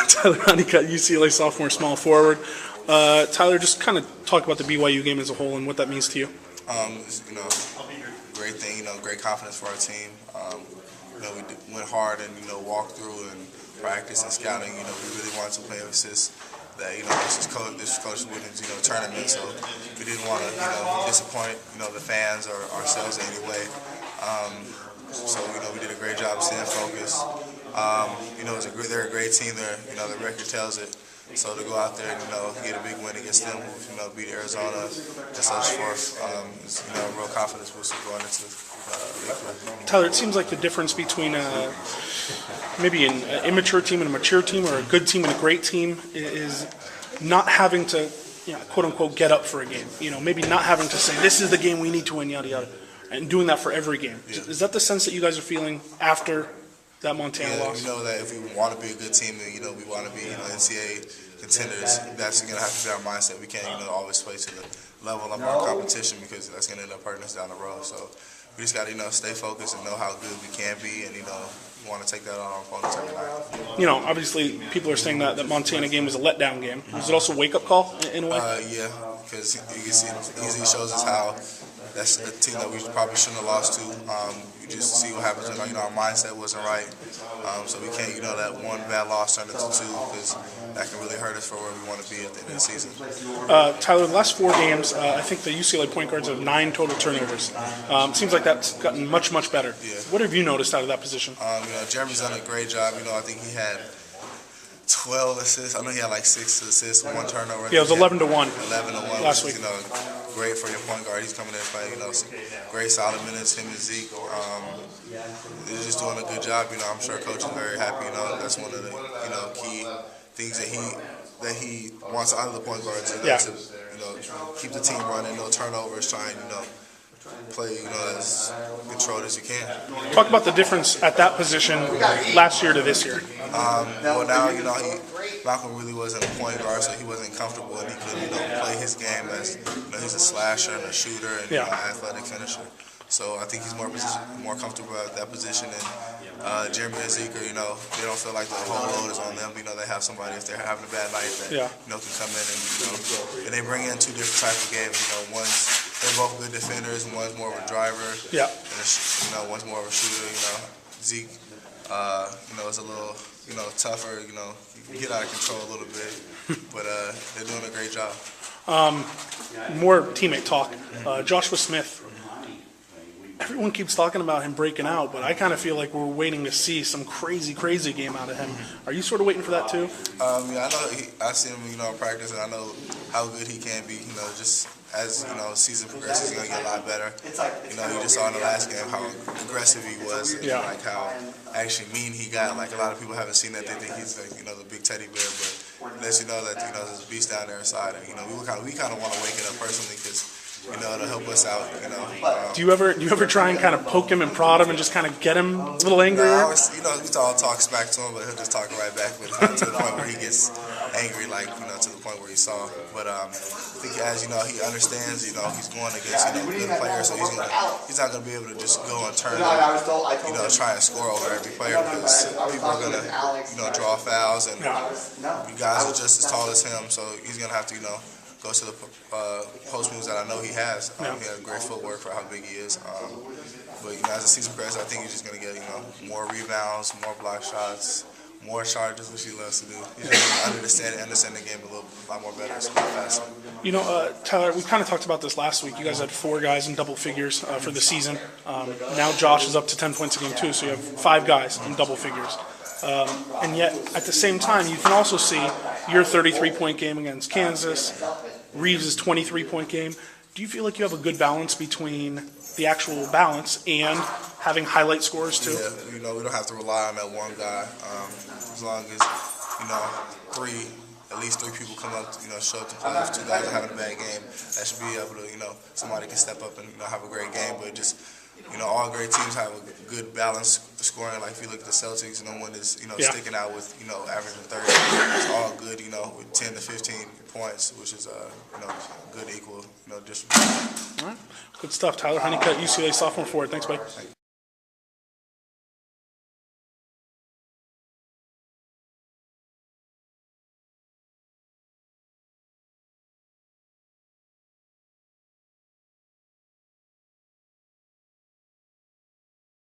Tyler Honeycutt, UCLA Sophomore, small forward. Tyler, just kind of talk about the BYU game as a whole and what that means to you. It's, great thing, great confidence for our team. We went hard and, walked through and practice and scouting. We really wanted to play emphasis that, this is Coach Wooden's, tournament, so we didn't want to, disappoint, the fans or ourselves in any way. So, we did a great job of staying focused. They're a great team. The record tells it. So to go out there and, get a big win against them, who, beat Arizona and so forth, is, a real confidence booster going into the Tyler, it seems like the difference between maybe an immature team and a mature team, or a good team and a great team, is not having to, quote unquote, get up for a game. Maybe not having to say, this is the game we need to win, yada yada, and doing that for every game. Yeah. Is that the sense that you guys are feeling after that Montana loss? We know that if we want to be a good team, and we want to be NCAA contenders, that's going to have to be our mindset. We can't always play to the level of our competition, because that's going to end up hurting us down the road. So we just got to stay focused and know how good we can be, and we want to take that on our opponents every night. Obviously people are saying that Montana game was a letdown game. Was it also a wake-up call in a way? Yeah, because you can see it easily shows us how that's a team that we probably shouldn't have lost to. You just see what happens when our mindset wasn't right. So we can't, that one bad loss turn into two, because that can really hurt us for where we want to be at the end of the season. Tyler, the last 4 games, I think the UCLA point guards have 9 total turnovers. Seems like that's gotten much, much better. Yeah. What have you noticed out of that position? Jeremy's done a great job. I think he had 12 assists. I know he had like 6 assists, 1 turnover. Yeah, it was 11 to 1. 11 to 1 last week. Great for your point guard. He's coming in playing, some great solid minutes. Him and Zeke, they're just doing a good job. I'm sure Coach is very happy. That's one of the key things that he wants out of the point guards. To keep the team running, no turnovers, trying play as controlled as you can. Talk about the difference at that position last year to this year. Well, now Malcolm really wasn't a point guard, so he wasn't comfortable, and he could play his game as he's a slasher and a shooter and athletic finisher. So I think he's more comfortable at that position. And Jeremy and Zeke, they don't feel like the whole load is on them. They have somebody, if they're having a bad night, that can come in and they bring in 2 different types of games. They're both good defenders, and one's more of a driver. Yeah. And one's more of a shooter. Zeke, is a little tougher. You get out of control a little bit, but they're doing a great job. More teammate talk. Joshua Smith. Everyone keeps talking about him breaking out, but I kind of feel like we're waiting to see some crazy game out of him. Are you sort of waiting for that too? I know. I see him, in practice, and I know how good he can be. Just as season progresses, he's gonna get a lot better. You just saw in the last game how aggressive he was, and like how actually mean he got. Like, a lot of people haven't seen that. They think he's like the big teddy bear, but lets you know that there's a beast down there inside. And we kind of want to wake it up personally, because it'll help us out. Do you ever try and kind of poke him and prod him and just kind of get him a little angry? No, we all talk smack to him, but he'll just talk right back. But not to the point where he gets angry, to the point where he saw. But I think as he understands, he's going against good players, so he's not gonna be able to just go and turn try and score over every player, because people are gonna draw fouls, and you guys are just as tall as him, so he's gonna have to go to the post moves that I know he has. He has great footwork for how big he is. But as the season progresses, I think he's just going to get more rebounds, more block shots, more charges, which he loves to do. He's just understand the game a lot more better, so faster. Tyler, we kind of talked about this last week. You guys had 4 guys in double figures for the season. Now Josh is up to 10 points a game too, so you have 5 guys in double figures. And yet, at the same time, you can also see your 33-point game against Kansas, Reeves' 23-point game. Do you feel like you have a good balance between the actual balance and having highlight scores too? Yeah, we don't have to rely on that one guy. As long as at least three people come up, show up to play. If 2 guys are having a bad game, that should be able to, somebody can step up and have a great game. But just all great teams have a good balance scoring. Like, if you look at the Celtics, no one is, sticking out with, averaging 30. It's all good, with 10 to 15 points, which is, good equal, distribution. All right. Good stuff. Tyler Honeycutt, UCLA Sophomore forward. Thanks, buddy.